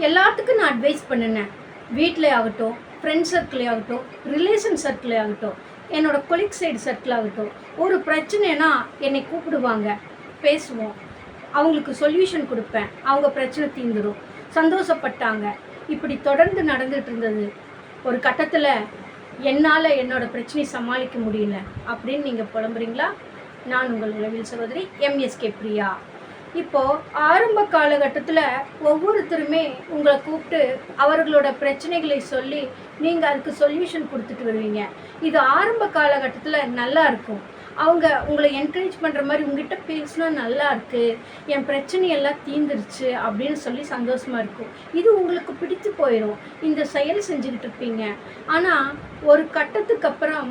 எல்லாத்துக்கும் நான் அட்வைஸ் பண்ணினேன். வீட்டில் ஆகட்டும், ஃப்ரெண்ட்ஸ் சர்க்கிளே ஆகட்டும், ரிலேஷன் சர்க்கிளே ஆகட்டும், என்னோடய கொலீக் சைடு சர்க்கிள் ஆகட்டும், ஒரு பிரச்சனைனா என்னை கூப்பிடுவாங்க, பேசுவோம், அவங்களுக்கு சொல்யூஷன் கொடுப்பேன், அவங்க பிரச்சனை தீர்ந்துடும், சந்தோஷப்பட்டாங்க. இப்படி தொடர்ந்து நடந்துகிட்டு இருந்தது. ஒரு கட்டத்தில் என்னால் என்னோடய பிரச்சனையை சமாளிக்க முடியல அப்படின்னு நீங்கள் புலம்புறீங்களா? நான் உங்கள் உளவியல் சகோதரி எம்எஸ்கே பிரியா. இப்போது ஆரம்ப காலகட்டத்தில் ஒவ்வொருத்தருமே உங்களை கூப்பிட்டு அவர்களோட பிரச்சனைகளை சொல்லி நீங்கள் அதுக்கு சொல்யூஷன் கொடுத்துட்டு வருவீங்க. இது ஆரம்ப காலகட்டத்தில் நல்லா இருக்கும். அவங்க உங்களை என்கரேஜ் பண்ணுற மாதிரி உங்ககிட்ட பேசினா நல்லா இருக்குது, என் பிரச்சனையெல்லாம் தீர்ந்துருச்சு அப்படின்னு சொல்லி சந்தோஷமாக இருக்கும். இது உங்களுக்கு பிடித்து போயிடும். இந்த செயல் செஞ்சுக்கிட்டு இருப்பீங்க. ஆனால் ஒரு கட்டத்துக்கு அப்புறம்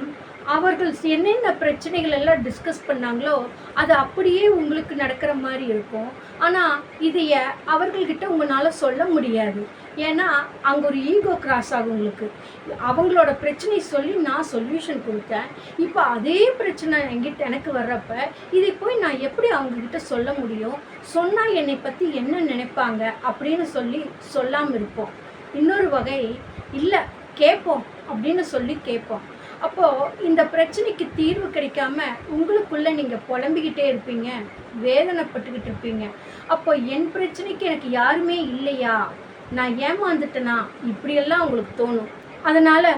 அவர்கள் என்னென்ன பிரச்சனைகள் எல்லாம் டிஸ்கஸ் பண்ணாங்களோ அது அப்படியே உங்களுக்கு நடக்கிற மாதிரி இருக்கும். ஆனால் இதைய அவர்கள்கிட்ட உங்களால் சொல்ல முடியாது. ஏன்னா அங்கே ஒரு ஈகோ கிராஸ் ஆகும் உங்களுக்கு. அவங்களோட பிரச்சனை சொல்லி நான் சொல்யூஷன் கொடுத்தேன், இப்போ அதே பிரச்சனை எனக்கு வர்றப்ப இதை போய் நான் எப்படி அவங்கக்கிட்ட சொல்ல முடியும், சொன்னால் என்னை பற்றி என்ன நினைப்பாங்க அப்படின்னு சொல்லி சொல்லாமல் இருப்போம். இன்னொரு வகை இல்லை, கேட்போம் அப்படின்னு சொல்லி கேட்போம். அப்போது இந்த பிரச்சனைக்கு தீர்வு கிடைக்காம உங்களுக்குள்ளே நீங்கள் புலம்பிக்கிட்டே இருப்பீங்க, வேதனைப்பட்டுக்கிட்டு இருப்பீங்க. அப்போ என் பிரச்சனைக்கு எனக்கு யாருமே இல்லையா, நான் ஏமாந்துட்டேனா, இப்படியெல்லாம் உங்களுக்கு தோணும். அதனால்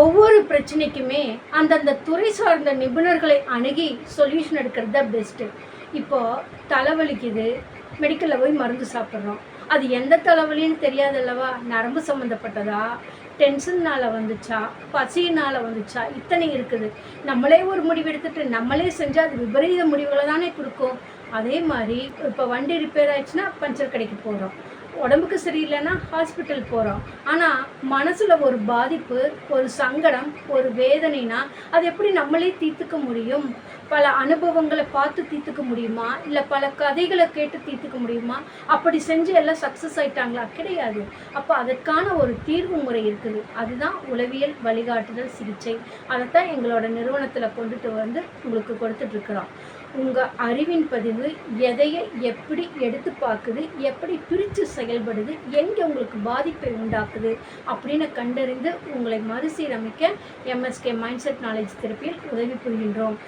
ஒவ்வொரு பிரச்சனைக்குமே அந்தந்த துறை சார்ந்த நிபுணர்களை அணுகி சொல்யூஷன் எடுக்கிறது தான் பெஸ்ட்டு. இப்போது தலைவலிக்குது, மெடிக்கலில் போய் மருந்து சாப்பிட்றோம். அது எந்த தலைவலின்னு தெரியாதல்லவா, நரம்பு சம்மந்தப்பட்டதா, டென்ஷன்னால் வந்துச்சா, பசியினால் வந்துச்சா, இத்தனை இருக்குது. நம்மளே ஒரு முடிவு எடுத்துகிட்டு நம்மளே செஞ்சால் அது விபரீத முடிவுகளை தானே கொடுக்கும். அதே மாதிரி இப்போ வண்டி ரிப்பேர் ஆயிடுச்சுன்னா பஞ்சர் கடைக்கு போகிறோம், உடம்புக்கு சரியில்லைன்னா ஹாஸ்பிட்டல் போகிறோம். ஆனால் மனசில் ஒரு பாதிப்பு, ஒரு சங்கடம், ஒரு வேதனைனா அது எப்படி நம்மளே தீர்த்துக்க முடியும்? பல அனுபவங்களை பார்த்து தீர்த்துக்க முடியுமா, இல்லை பல கதைகளை கேட்டு தீர்த்துக்க முடியுமா? அப்படி செஞ்சு எல்லாம் சக்ஸஸ் ஆகிட்டாங்களா? கிடையாது. அப்போ அதற்கான ஒரு தீர்வு முறை இருக்குது. அதுதான் உளவியல் வழிகாட்டுதல் சிகிச்சை. அதைத்தான் எங்களோட நிறுவனத்தில் கொண்டுட்டு வந்து உங்களுக்கு கொடுத்துட்ருக்குறோம். உங்கள் அறிவின் பதிவு எதையை எப்படி எடுத்து பார்க்குது, எப்படி பிரித்து செயல்படுது, எங்கே உங்களுக்கு பாதிப்பை உண்டாக்குது அப்படின்னு கண்டறிந்து உங்களை மறுசீரமைக்க எம்எஸ்கே மைண்ட் செட் நாலேஜ் தெரப்பியில் உதவி புரிகின்றோம்.